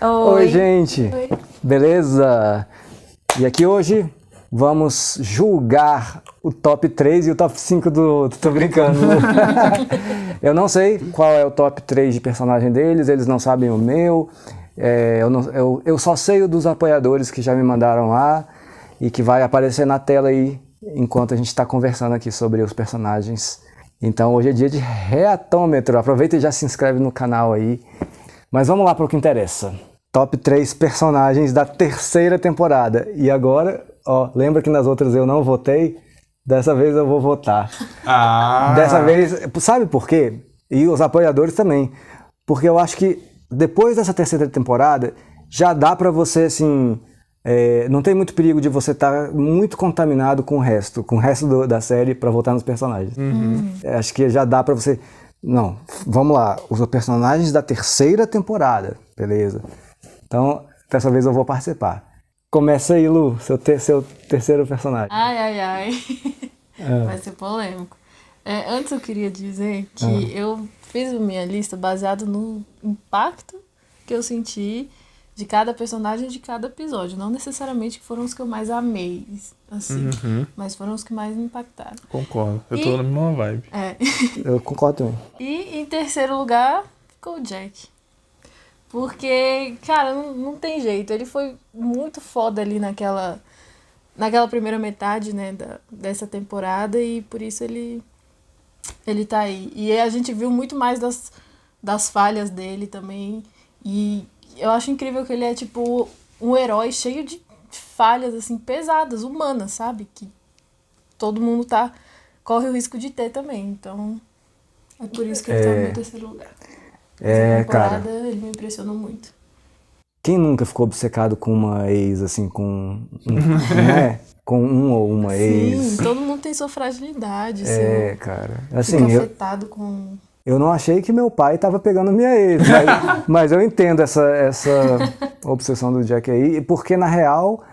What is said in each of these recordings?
Oi, gente! Oi. Beleza? E aqui hoje vamos julgar o top 3 e o top 5 do... Tô brincando. Eu não sei qual é o top 3 de personagem deles, eles não sabem o meu. Eu só sei o dos apoiadores que já me mandaram lá e que vai aparecer na tela aí enquanto a gente está conversando aqui sobre os personagens. Então hoje é dia de reatômetro. Aproveita e já se inscreve no canal aí. Mas vamos lá para o que interessa. Top 3 personagens da terceira temporada. E agora, ó, lembra que nas outras eu não votei? Dessa vez eu vou votar. Dessa vez, sabe por quê? E os apoiadores também. Porque eu acho que depois dessa terceira temporada, já dá pra você, assim... não tem muito perigo de você estar muito contaminado com o resto da série pra votar nos personagens. Acho que já dá pra você... Não, vamos lá. Os personagens da terceira temporada, beleza? Então, dessa vez eu vou participar. Começa aí, Lu, seu terceiro personagem. Ai. Vai ser polêmico. Antes eu queria dizer que eu fiz a minha lista baseado no impacto que eu senti de cada personagem de cada episódio. Não necessariamente que foram os que eu mais amei, assim, mas foram os que mais me impactaram. Concordo, eu tô na mesma vibe. Eu concordo também. E em terceiro lugar ficou o Jack. Porque, cara, não tem jeito. Ele foi muito foda ali naquela primeira metade, né, dessa temporada, e por isso ele tá aí. E a gente viu muito mais das falhas dele também. E eu acho incrível que ele é, tipo, um herói cheio de falhas, assim, pesadas, humanas, sabe? Que todo mundo corre o risco de ter também. Então, é por isso que ele tá no meu terceiro lugar. Essa temporada, cara, ele me impressionou muito. quem nunca ficou obcecado com uma ex, assim, né? Com um ou uma ex? Sim, todo mundo tem sua fragilidade. Cara. Assim, fica afetado com... Eu não achei que meu pai tava pegando minha ex, mas eu entendo essa obsessão do Jack aí, porque na real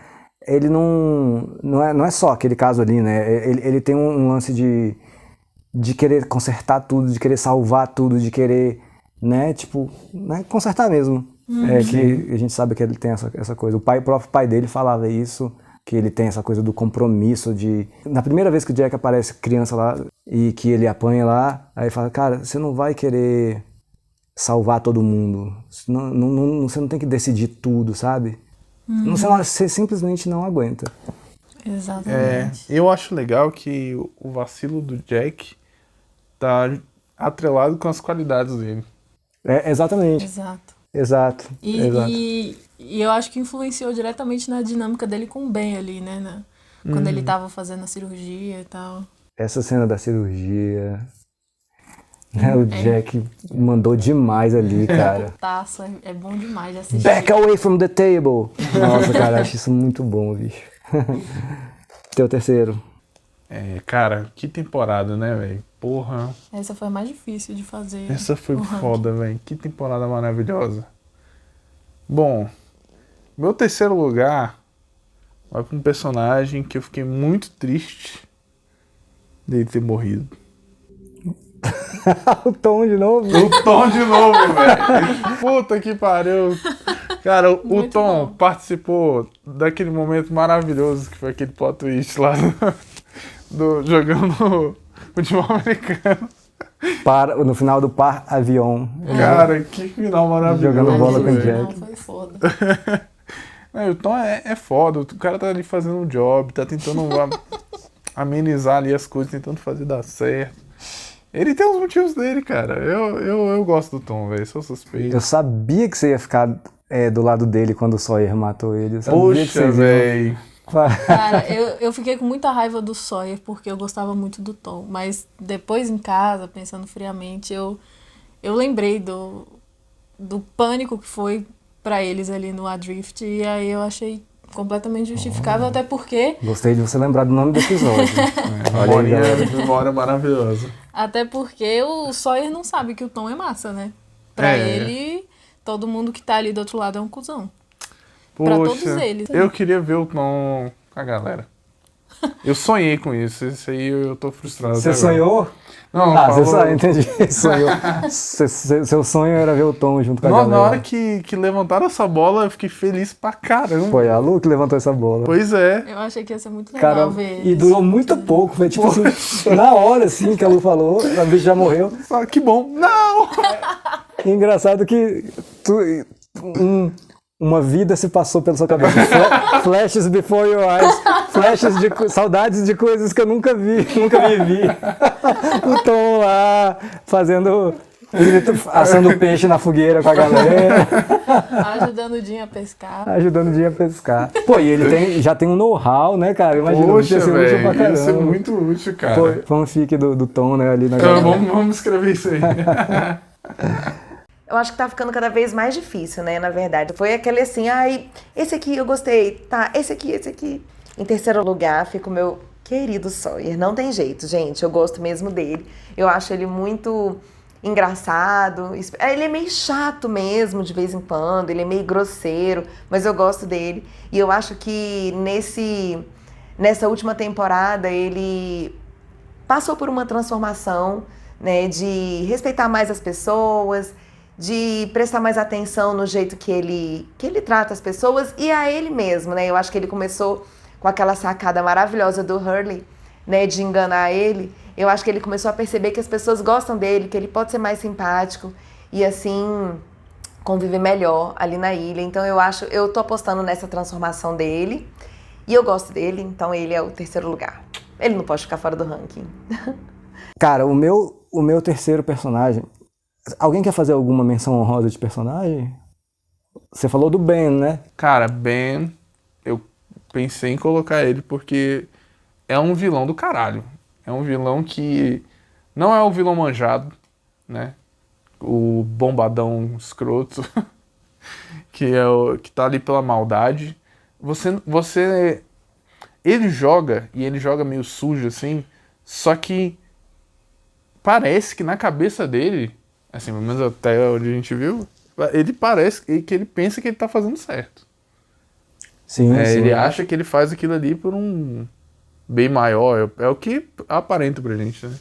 ele não é só aquele caso ali, né? Ele tem um lance de querer consertar tudo, de querer salvar tudo, de querer, né, tipo, né, consertar mesmo. Que a gente sabe que ele tem essa coisa. O próprio pai dele falava isso, que ele tem essa coisa do compromisso de... Na primeira vez que o Jack aparece criança lá e que ele apanha lá, aí fala, cara, você não vai querer salvar todo mundo. Você não tem que decidir tudo, sabe? Você simplesmente não aguenta. Exatamente. Eu acho legal que o vacilo do Jack tá atrelado com as qualidades dele. Exatamente. Exato. Exato. E eu acho que influenciou diretamente na dinâmica dele com o Ben ali, né? Quando ele tava fazendo a cirurgia e tal. Essa cena da cirurgia... O Jack mandou demais ali, cara. Taça, é bom demais de assistir. Back away from the table! Nossa, cara, acho isso muito bom, bicho. Teu terceiro. Cara, que temporada, né, velho? Porra. Essa foi a mais difícil de fazer. Essa foi foda, velho. Que temporada maravilhosa. Bom, meu terceiro lugar vai pra um personagem que eu fiquei muito triste dele ter morrido. O Tom de novo? O Tom de novo, velho. Puta que pariu. Cara, o Tom participou daquele momento maravilhoso que foi aquele plot twist lá jogando futebol americano. No final do par avião. Cara, que final maravilhoso. Jogando bola com o velho. Jack. Não, foi foda. O Tom é foda. O cara tá ali fazendo um job, tá tentando amenizar ali as coisas, tentando fazer dar certo. Ele tem os motivos dele, cara. Eu gosto do Tom, velho. Sou suspeito. Eu sabia que você ia ficar do lado dele quando o Sawyer matou ele. Eu sabia que Poxa, vocês iam... velho. Cara, eu fiquei com muita raiva do Sawyer porque eu gostava muito do Tom. Mas depois em casa, pensando friamente, eu lembrei do pânico que foi pra eles ali no Adrift. E aí eu achei completamente justificável, até porque... Gostei de você lembrar do nome do episódio. Olha aí, Memória maravilhosa. Até porque o Sawyer não sabe que o Tom é massa, né? Pra ele, todo mundo que tá ali do outro lado é um cuzão. Poxa, pra todos eles. Eu queria ver o Tom com a galera. Eu sonhei com isso. Isso aí eu tô frustrado. Você até agora. sonhou? Não, Ah, você falou- sonhou, entendi. Sonhou. Seu sonho era ver o Tom junto com a Nossa, na galera. hora que levantaram essa bola, eu fiquei feliz pra caramba. Foi a Lu que levantou essa bola. Pois é. Eu achei que ia ser muito legal Cara, ver e esse durou tipo muito de- pouco. Foi tipo assim, na hora assim que a Lu falou, a bicha já morreu. Ah, que bom. Não! E engraçado que uma vida se passou pela sua cabeça. Flashes before your eyes. Flashes de saudades de coisas que eu nunca vivi. O Tom lá fazendo, assando peixe na fogueira com a galera, ajudando o Dinho a pescar. ajudando o dia a pescar. Pô, e ele já tem um know-how, né, cara? Imagina, Poxa, ia ser útil pra velho. Ia ser caramba. muito útil, cara. Pô, fanfic do Tom, né, ali na Então, galera. vamos escrever isso aí. Eu acho que tá ficando cada vez mais difícil, né, na verdade. Foi aquele assim, ai, esse aqui eu gostei, tá, esse aqui. Em terceiro lugar fica o meu querido Sawyer. Não tem jeito, gente, eu gosto mesmo dele. Eu acho ele muito engraçado. Ele é meio chato mesmo, de vez em quando, ele é meio grosseiro, mas eu gosto dele. E eu acho que nessa última temporada ele passou por uma transformação, né, de respeitar mais as pessoas, de prestar mais atenção no jeito que ele trata as pessoas e a ele mesmo, né? Eu acho que ele começou com aquela sacada maravilhosa do Hurley, né, de enganar ele. Eu acho que ele começou a perceber que as pessoas gostam dele, que ele pode ser mais simpático e assim conviver melhor ali na ilha. Então eu tô apostando nessa transformação dele e eu gosto dele, então ele é o terceiro lugar. Ele não pode ficar fora do ranking. Cara, o meu terceiro personagem. Alguém quer fazer alguma menção honrosa de personagem? Você falou do Ben, né? Cara, Ben, eu pensei em colocar ele porque é um vilão do caralho. É um vilão que não é o vilão manjado, né? O bombadão escroto, que tá ali pela maldade. Ele joga, e ele joga meio sujo assim, só que parece que na cabeça dele, assim, pelo menos até onde a gente viu, ele parece que ele pensa que ele tá fazendo certo. Sim, sim. Ele acha que ele faz aquilo ali por um bem maior, é o que aparenta pra gente, né?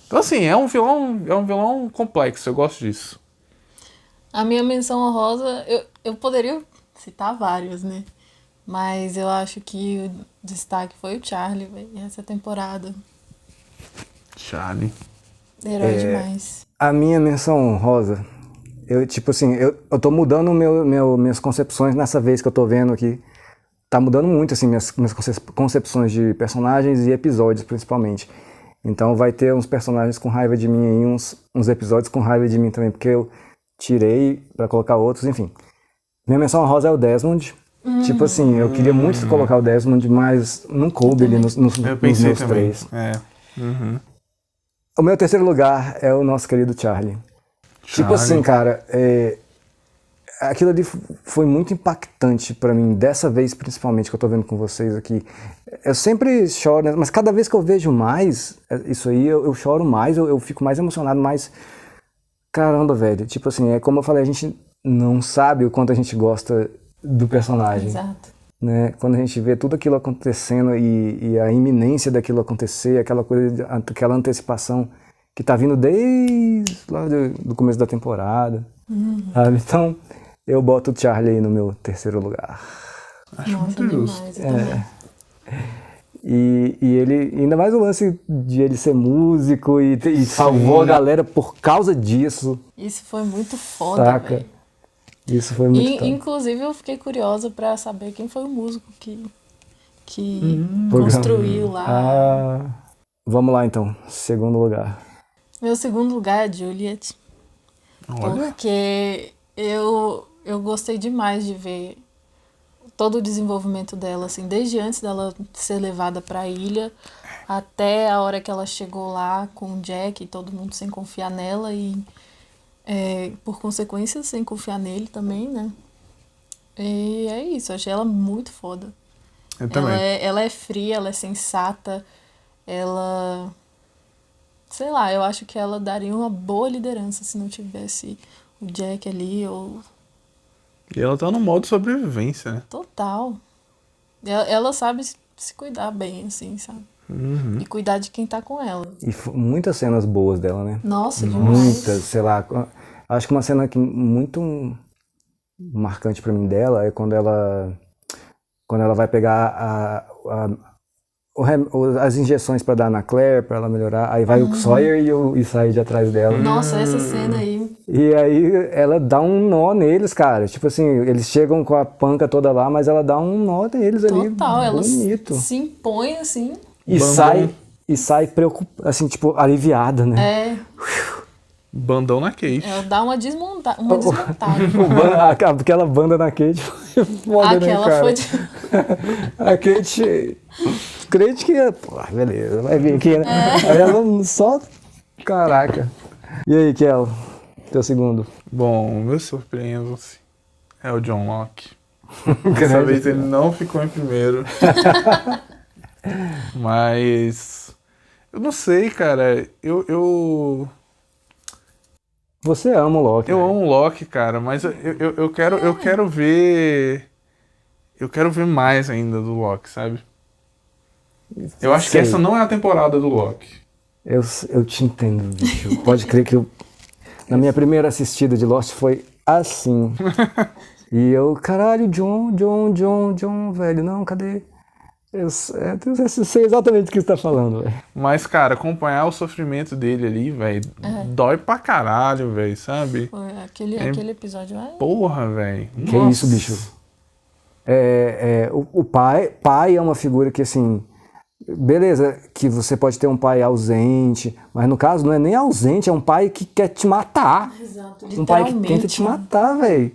Então assim, é um vilão complexo, eu gosto disso. A minha menção honrosa, eu poderia citar vários, né? Mas eu acho que o destaque foi o Charlie, velho, essa temporada. Charlie. Herói demais. A minha menção honrosa, eu tô mudando minhas concepções nessa vez que eu tô vendo aqui. Tá mudando muito, assim, minhas concepções de personagens e episódios, principalmente. Então vai ter uns personagens com raiva de mim e uns episódios com raiva de mim também, porque eu tirei pra colocar outros, enfim. Minha menção honrosa é o Desmond. Tipo assim, eu queria muito colocar o Desmond, mas não coube ele nos Eu pensei meus também. três. É. Uhum. O meu terceiro lugar é o nosso querido Charlie. Tipo Charlie. assim, cara, aquilo ali foi muito impactante pra mim, dessa vez principalmente, que eu tô vendo com vocês aqui. Eu sempre choro, né? Mas cada vez que eu vejo mais isso aí, eu choro mais, eu fico mais emocionado, mais... Caramba, velho, tipo assim, é como eu falei, a gente não sabe o quanto a gente gosta do personagem. Exato. Né? Quando a gente vê tudo aquilo acontecendo e a iminência daquilo acontecer, aquela antecipação que tá vindo desde lá do começo da temporada, sabe? Então, eu boto o Charlie aí no meu terceiro lugar. Acho Nossa, muito justo. demais, eu também. E ele, ainda mais o lance de ele ser músico e salvou a galera por causa disso, Isso foi muito foda, saca? velho. Isso foi muito E, top. inclusive, eu fiquei curiosa pra saber quem foi o músico que Programa. construiu lá. Ah, vamos lá então, segundo lugar. Meu segundo lugar é Juliet. Olha. Porque eu gostei demais de ver todo o desenvolvimento dela, assim, desde antes dela ser levada pra ilha até a hora que ela chegou lá com o Jack e todo mundo sem confiar nela e, por consequência, sem confiar nele também, né? E é isso, eu achei ela muito foda. Eu também. Ela é fria, ela é sensata, ela... Sei lá, eu acho que ela daria uma boa liderança se não tivesse o Jack ali, ou... E ela tá no modo sobrevivência, né? Total. Ela sabe se cuidar bem, assim, sabe? Uhum. E cuidar de quem tá com ela. E muitas cenas boas dela, né? Nossa, demais. Muitas, sei lá. Acho que uma cena que muito marcante pra mim dela é quando ela vai pegar as injeções pra dar na Claire, pra ela melhorar. Aí vai o Sawyer e sai de atrás dela. Nossa, essa cena aí. E aí ela dá um nó neles, cara. Tipo assim, eles chegam com a panca toda lá, mas ela dá um nó neles ali. Total, ela Bonito. se impõe assim. E sai preocupada, assim, tipo, aliviada, né? É, Bandão na Kate. ela dá uma desmontada. Aquela banda na Kate foi foda, né, Aquela cara? foi de... A Kate... Crente que... Pô, beleza, vai vir aqui, né? Aí ela só... Caraca. E aí, Kel? Teu segundo. Bom, o meu surpreendo-se é o John Locke. Dessa vez ele não ficou em primeiro. Mas... Eu não sei, cara. Eu Você ama o Loki. amo o Locke, cara, mas eu quero ver... Eu quero ver mais ainda do Locke, sabe? Eu acho que Sei. essa não é a temporada do Locke. Eu te entendo, bicho. Pode crer que na minha primeira assistida de Lost foi assim. E eu, caralho, John, velho, não, cadê? Eu sei exatamente o que você tá falando, velho. Mas, cara, acompanhar o sofrimento dele ali, velho, dói pra caralho, velho, sabe? Foi aquele episódio lá. Porra, velho. Que isso, bicho? O pai é uma figura que, assim, beleza, que você pode ter um pai ausente, mas no caso não é nem ausente, é um pai que quer te matar. Exato, Um pai que tenta te matar, velho.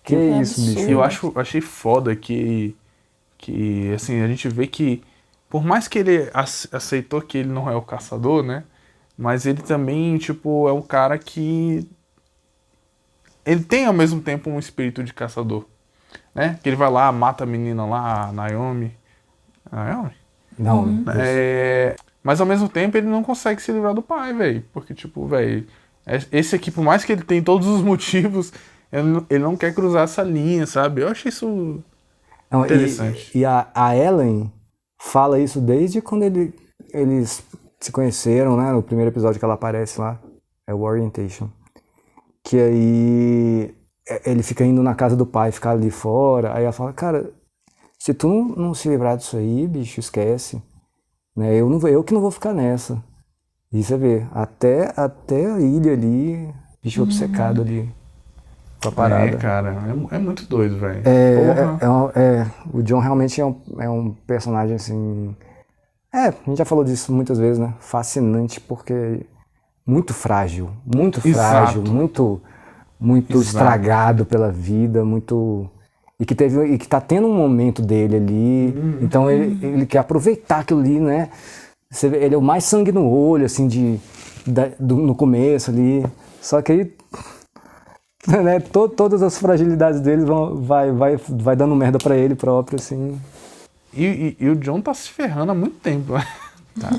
Que É isso, bicho. absurdo. Eu achei foda que, assim, a gente vê que, por mais que ele aceitou que ele não é o caçador, né? Mas ele também, tipo, é um cara que... Ele tem, ao mesmo tempo, um espírito de caçador, né? Que ele vai lá, mata a menina lá, a Naomi. Naomi? Não, Mas, ao mesmo tempo, ele não consegue se livrar do pai, velho. Porque, tipo, velho... Esse aqui, por mais que ele tenha todos os motivos, ele não quer cruzar essa linha, sabe? Eu achei isso... não, interessante. E a Ellen fala isso desde quando eles se conheceram, né? No primeiro episódio que ela aparece lá, é o Orientation. Que aí ele fica indo na casa do pai, ficar ali fora. Aí ela fala, cara, se tu não se livrar disso aí, bicho, esquece. Né? Eu que não vou ficar nessa. E você vê, até a ilha ali, bicho obcecado ali com a parada. Cara, é muito doido, velho. O John realmente é um personagem assim. A gente já falou disso muitas vezes, né? Fascinante, porque muito frágil, Exato. muito estragado pela vida, muito. E que tá tendo um momento dele ali. Então ele quer aproveitar aquilo ali, né? Você vê, ele é o mais sangue no olho, assim, no começo ali. Só que aí, né, todas as fragilidades dele vai dando merda pra ele próprio, assim. E o John tá se ferrando há muito tempo, né? Tá.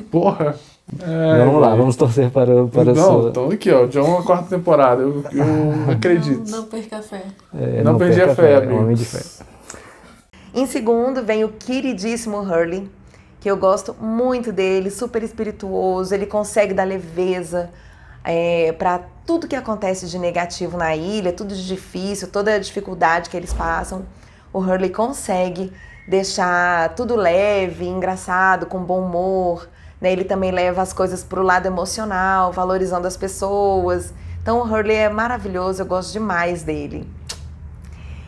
Porra. Vamos lá, vamos torcer para a Não, sua... então aqui, ó. John, a quarta temporada. Eu acredito. Não perca a fé. Não perdi a perca fé, é amigos. homem de fé. Em segundo vem o queridíssimo Hurley, que eu gosto muito dele, super espirituoso, ele consegue dar leveza para tudo que acontece de negativo na ilha, tudo de difícil, toda a dificuldade que eles passam. O Hurley consegue deixar tudo leve, engraçado, com bom humor, né? Ele também leva as coisas para o lado emocional, valorizando as pessoas. Então o Hurley é maravilhoso, eu gosto demais dele.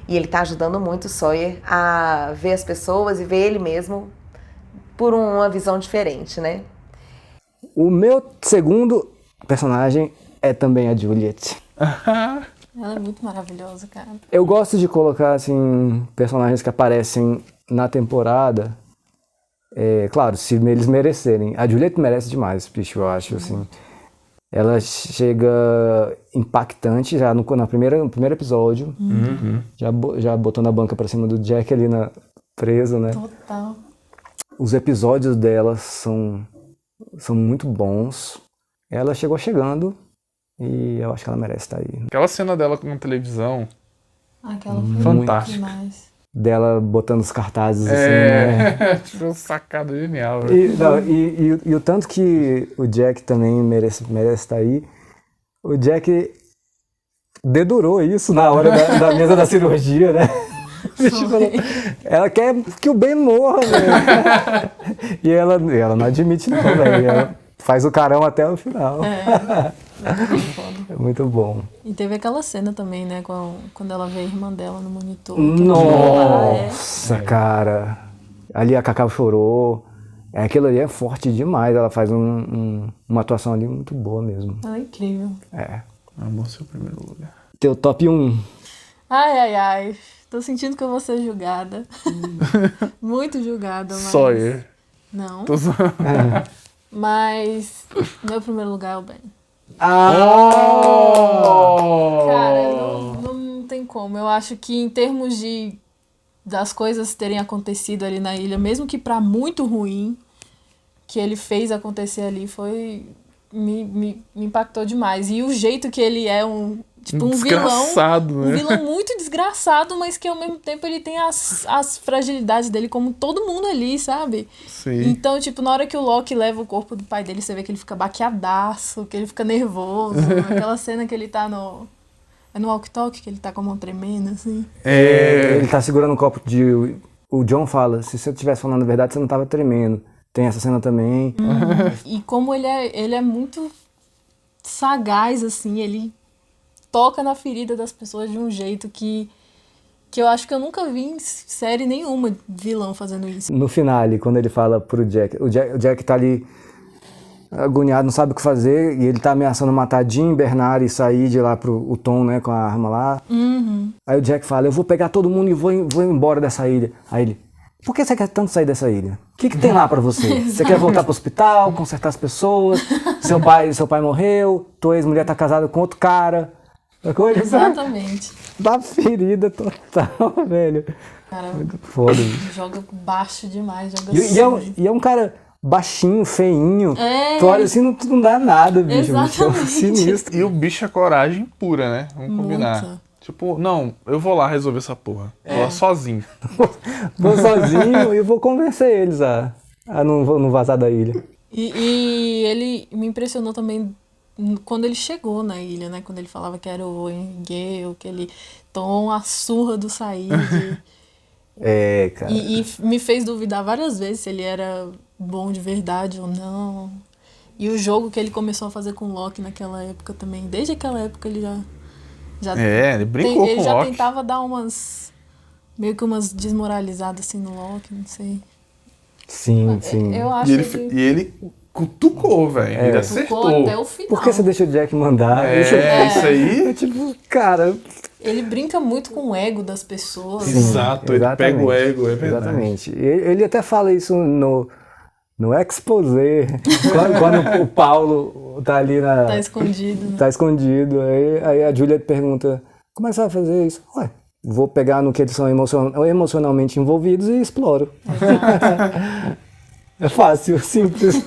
E ele tá ajudando muito o Sawyer a ver as pessoas e ver ele mesmo por uma visão diferente, né? O meu segundo personagem é também a Juliet. Ela é muito maravilhosa, cara. Eu gosto de colocar, assim, personagens que aparecem na temporada, claro, se eles merecerem. A Juliet merece demais, bicho, eu acho, assim. Ela chega impactante já no primeiro episódio, já botando a banca pra cima do Jack ali preso, né? Total. Os episódios dela são muito bons. Ela chegou chegando e eu acho que ela merece estar aí. Aquela cena dela na televisão, Aquela foi Fantástica. demais. dela botando os cartazes assim, né? Tipo, uma sacada genial, velho. E o tanto que o Jack também merece estar aí, o Jack dedurou isso na hora da mesa da cirurgia, né? Ela quer que o Ben morra, velho. E ela não admite não, velho. Ela faz o carão até o final. É muito bom. E teve aquela cena também, né? Quando ela vê a irmã dela no monitor. Nossa, cara. Ali a Cacau chorou. Aquilo ali é forte demais. Ela faz uma atuação ali muito boa mesmo. Ela é incrível. Amor, seu primeiro lugar. Teu top 1. Ai. Tô sentindo que eu vou ser julgada. Muito julgada, mas... Sawyer. Não. Tô zoando. Mas meu primeiro lugar é o Ben. Oh! Cara, não tem como. Eu acho que em termos das coisas terem acontecido ali na ilha, mesmo que pra muito ruim, que ele fez acontecer ali me impactou demais. E o jeito que ele é um desgraçado, vilão, né? um vilão muito desgraçado, mas que ao mesmo tempo ele tem as fragilidades dele, como todo mundo ali, sabe? Sim. Então, tipo, na hora que o Loki leva o corpo do pai dele, você vê que ele fica baqueadaço, que ele fica nervoso. Aquela cena que ele tá no... É no walkie-talkie que ele tá com a mão tremenda, assim. Ele tá segurando um copo de... O John fala, se você estivesse falando a verdade, você não tava tremendo. Tem essa cena também. E como ele é muito sagaz, assim, ele toca na ferida das pessoas de um jeito que eu acho que eu nunca vi em série nenhuma vilão fazendo isso. No finale, quando ele fala pro Jack, o Jack tá ali agoniado, não sabe o que fazer, e ele tá ameaçando matar Jean, Bernard e sair de lá o Tom, né, com a arma lá. Aí o Jack fala, eu vou pegar todo mundo e vou embora dessa ilha. Aí ele, por que você quer tanto sair dessa ilha? O que tem lá pra você? Você quer voltar pro hospital, consertar as pessoas? Seu pai morreu, tua ex-mulher tá casada com outro cara. Coisa, Exatamente. Dá ferida total, velho. Cara, muito foda. Bicho. Joga baixo demais, joga E é um cara baixinho, feinho. Tu olha assim, não dá nada, bicho. Exatamente. É sinistro. E o bicho é coragem pura, né? Vamos combinar. Muita. Tipo, não, eu vou lá resolver essa porra. Vou lá sozinho. Vou sozinho e vou convencer eles a não vazar da ilha. E ele me impressionou também quando ele chegou na ilha, né? Quando ele falava que era o Gale, que ele tomou uma surra do Said. Cara. E me fez duvidar várias vezes se ele era bom de verdade ou não. E o jogo que ele começou a fazer com o Loki naquela época também. Desde aquela época ele já ele brincou com o Loki. Ele já tentava dar meio que umas desmoralizadas assim no Loki, não sei. Sim. Eu acho E ele cutucou, velho. Ele acertou. Até o final. Por que você deixa o Jack mandar? Isso aí. Tipo, cara... Ele brinca muito com o ego das pessoas. Sim, Exato, ele pega o ego, é verdade. Exatamente. Ele até fala isso no exposé, quando o Paulo tá ali Tá escondido. Né? Tá escondido. Aí a Juliet pergunta, como é que você vai fazer isso? Ué, vou pegar no que eles são emocionalmente envolvidos e exploro. É fácil, simples.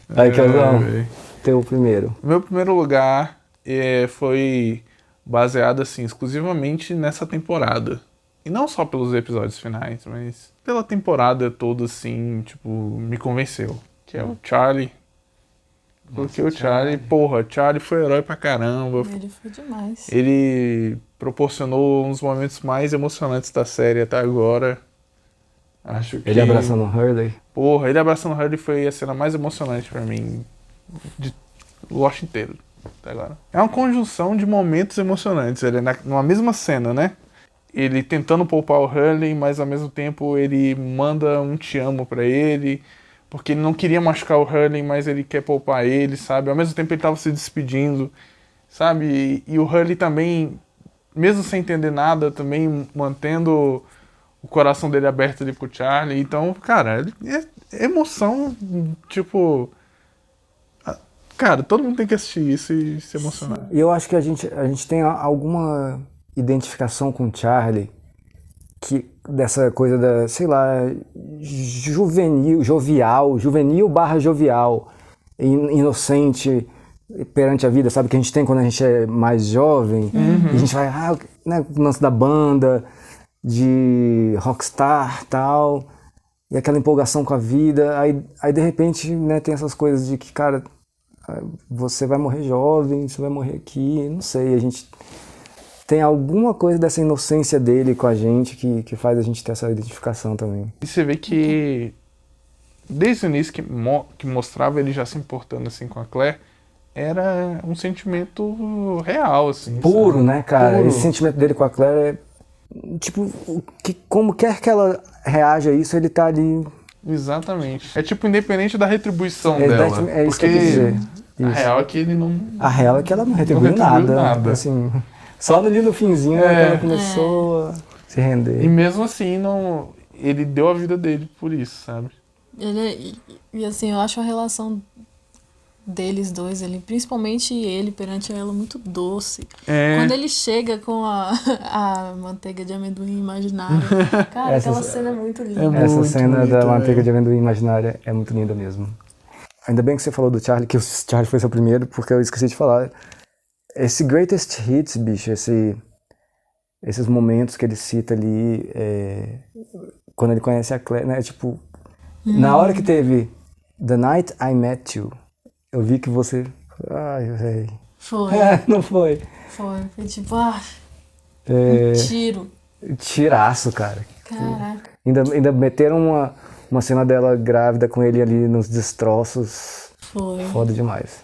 Aí, Kelzão, teu primeiro. Meu primeiro lugar foi baseado, assim, exclusivamente nessa temporada. E não só pelos episódios finais, mas pela temporada toda, assim, tipo, me convenceu. Que é o Charlie. Porque o Charlie foi herói pra caramba. Ele foi demais. Ele proporcionou um dos momentos mais emocionantes da série até agora. Acho que... Ele abraçando o Hurley. Porra, ele abraçando o Hurley foi a cena mais emocionante pra mim de Lost inteiro até agora. É uma conjunção de momentos emocionantes. Ele numa mesma cena, né? Ele tentando poupar o Hurley, mas ao mesmo tempo ele manda um te amo pra ele, porque ele não queria machucar o Hurley, mas ele quer poupar ele, sabe? Ao mesmo tempo ele tava se despedindo, sabe? E o Hurley também, mesmo sem entender nada, também mantendo o coração dele aberto ali pro Charlie. Então, cara, é emoção, tipo... Cara, todo mundo tem que assistir isso e se emocionar. E eu acho que a gente tem alguma identificação com o Charlie, dessa coisa da, sei lá, juvenil/jovial, inocente perante a vida, sabe? Que a gente tem quando a gente é mais jovem. E a gente vai, né, o lance da banda. de rockstar, tal, e aquela empolgação com a vida, aí de repente, né, tem essas coisas de que, cara, você vai morrer jovem, você vai morrer aqui, não sei, a gente tem alguma coisa dessa inocência dele com a gente que faz a gente ter essa identificação também. E você vê que desde o início que mostrava ele já se importando assim com a Claire, era um sentimento real, assim. Puro, sabe? né, cara? Puro. Esse sentimento dele com a Claire é, tipo, como quer que ela reaja a isso, ele tá ali. Exatamente. É tipo independente da retribuição É, dela. é isso porque que eu quis dizer. a Isso. real é que ele não... A real é que ela não retribuiu nada. Assim, só ali no finzinho que ela começou a se render. E mesmo assim, não, ele deu a vida dele por isso, sabe? E assim, eu acho a relação deles dois, principalmente ele perante ela, muito doce. É. Quando ele chega com a manteiga de amendoim imaginária, cara, aquela cena é muito linda. Essa muito cena bonito, da manteiga velho. de amendoim imaginária é muito linda mesmo. Ainda bem que você falou do Charlie, que o Charlie foi seu primeiro, porque eu esqueci de falar. Esse Greatest Hits, bicho, esses momentos que ele cita ali, quando ele conhece a Claire, né? Tipo, na hora que teve The Night I Met You, eu vi que você... Ai, velho. Foi, Não foi? foi tipo, tiro. Tiraço, cara. Caraca. Ainda meteram uma cena dela grávida com ele ali nos destroços. Foi. Foda demais.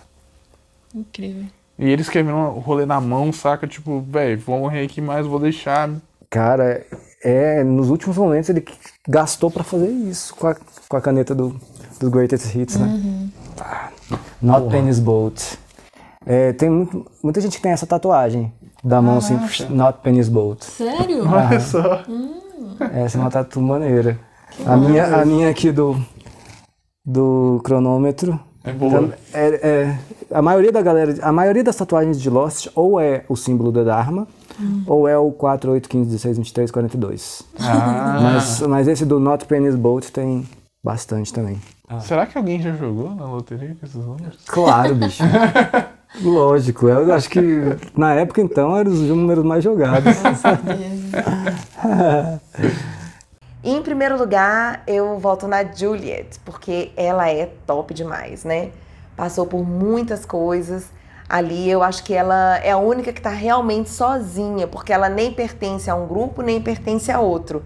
Incrível. E ele escrevendo o rolê na mão, saca? Tipo, velho, vou morrer aqui, mas vou deixar. Cara, nos últimos momentos ele gastou pra fazer isso com a caneta dos Greatest Hits, né? Not Penny's Boat. Tem muita gente que tem essa tatuagem da mão assim, Not Penny's Boat. Sério? Olha só. Essa é uma tatu maneira. A minha aqui do cronômetro. É boa. A maioria das tatuagens de Lost ou é o símbolo da Dharma, ou é o 4, 8, 15, 16, 23, 42. Mas esse do Not Penny's Boat tem bastante também. Será que alguém já jogou na loteria com esses números? Claro, bicho. Lógico, eu acho que na época então eram os números mais jogados. Com certeza. E em primeiro lugar, eu volto na Juliet, porque ela é top demais, né? Passou por muitas coisas. Ali eu acho que ela é a única que tá realmente sozinha, porque ela nem pertence a um grupo, nem pertence a outro,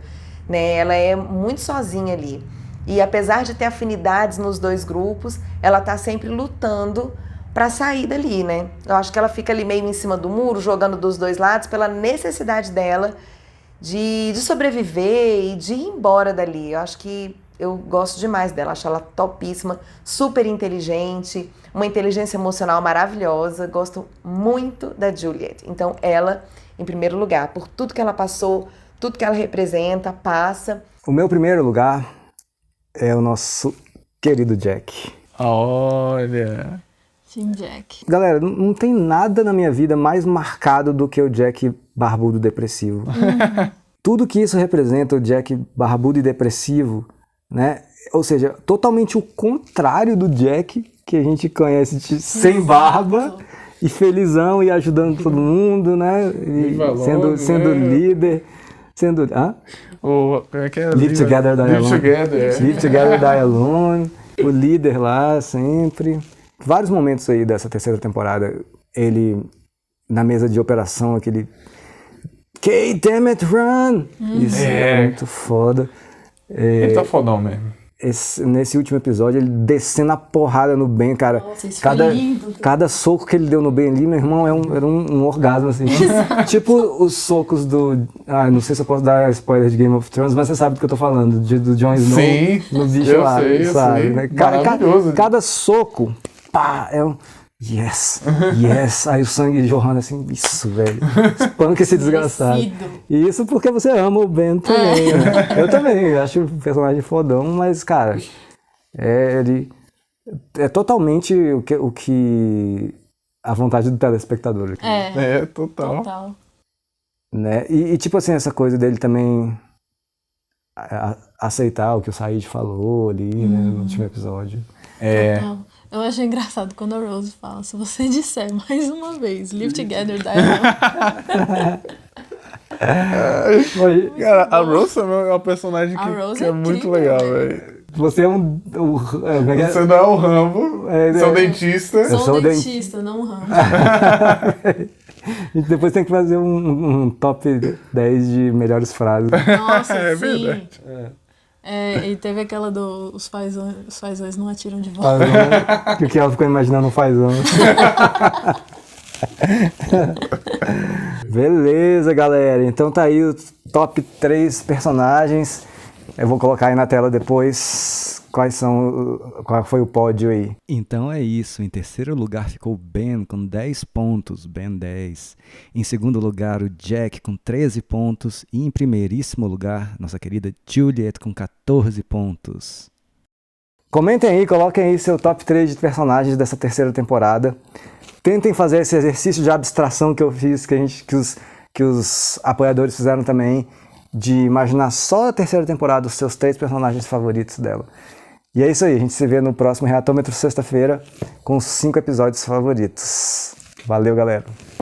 né? Ela é muito sozinha ali. E apesar de ter afinidades nos dois grupos, ela tá sempre lutando para sair dali, né? Eu acho que ela fica ali meio em cima do muro, jogando dos dois lados, pela necessidade dela de sobreviver e de ir embora dali. Eu acho que eu gosto demais dela, acho ela topíssima, super inteligente, uma inteligência emocional maravilhosa, gosto muito da Juliet. Então ela, em primeiro lugar, por tudo que ela passou, tudo que ela representa, passa. O meu primeiro lugar é o nosso querido Jack. Olha. Team Jack. Galera, não tem nada na minha vida mais marcado do que o Jack barbudo depressivo. Tudo que isso representa, o Jack barbudo e depressivo, né? Ou seja, totalmente o contrário do Jack que a gente conhece sem barba e felizão e ajudando todo mundo, né? E sendo líder, sendo... Como é que é? Live Together, Die Live Alone. Together. Live Together, Die Alone. O líder lá, sempre. Vários momentos aí dessa terceira temporada, ele na mesa de operação, aquele Kate, damn it, run! Isso é muito foda. Ele tá fodão mesmo. Nesse último episódio, ele descendo a porrada no Ben, cara. Nossa, isso foi lindo. Cada soco que ele deu no Ben ali, meu irmão, era um orgasmo, assim. Tipo os socos do... não sei se eu posso dar spoiler de Game of Thrones, mas você sabe do que eu tô falando, do Jon Snow no bicho eu lá, sei, sabe? Né? Maravilhoso. Cada soco, pá, é um... Yes. Aí o sangue jorrando assim, isso, velho. Espanca esse desgraçado. E isso porque você ama o Ben também, né? Eu também, acho o personagem fodão, mas, cara, ele é totalmente o que a vontade do telespectador. Aqui, Total. né? E tipo assim, essa coisa dele também aceitar o que o Said falou ali, né, no último episódio. Total. Eu achei engraçado quando a Rose fala, se você disser mais uma vez, Live Together, Die Alone. Oi, Cara, a Rose também é uma personagem A Rose que é é muito incrível, legal, velho. velho. você é um... Você não é o Rambo, você é o dentista. Sou sou um o dentista, não um ramo. A gente depois tem que fazer um top 10 de melhores frases. Nossa, É sim. verdade. E teve aquela os fazões não atiram de volta. Fazão, que o que ela ficou imaginando um fazão. Beleza, galera. Então tá aí o top 3 personagens. Eu vou colocar aí na tela depois qual foi o pódio aí. Então é isso. Em terceiro lugar ficou o Ben com 10 pontos, Ben 10. Em segundo lugar, o Jack com 13 pontos. E em primeiríssimo lugar, nossa querida Juliet com 14 pontos. Comentem aí, coloquem aí seu top 3 de personagens dessa terceira temporada. Tentem fazer esse exercício de abstração que eu fiz, que os apoiadores fizeram também, de imaginar só a terceira temporada, os seus 3 personagens favoritos dela. E é isso aí, a gente se vê no próximo Reatômetro sexta-feira com os 5 episódios favoritos. Valeu, galera!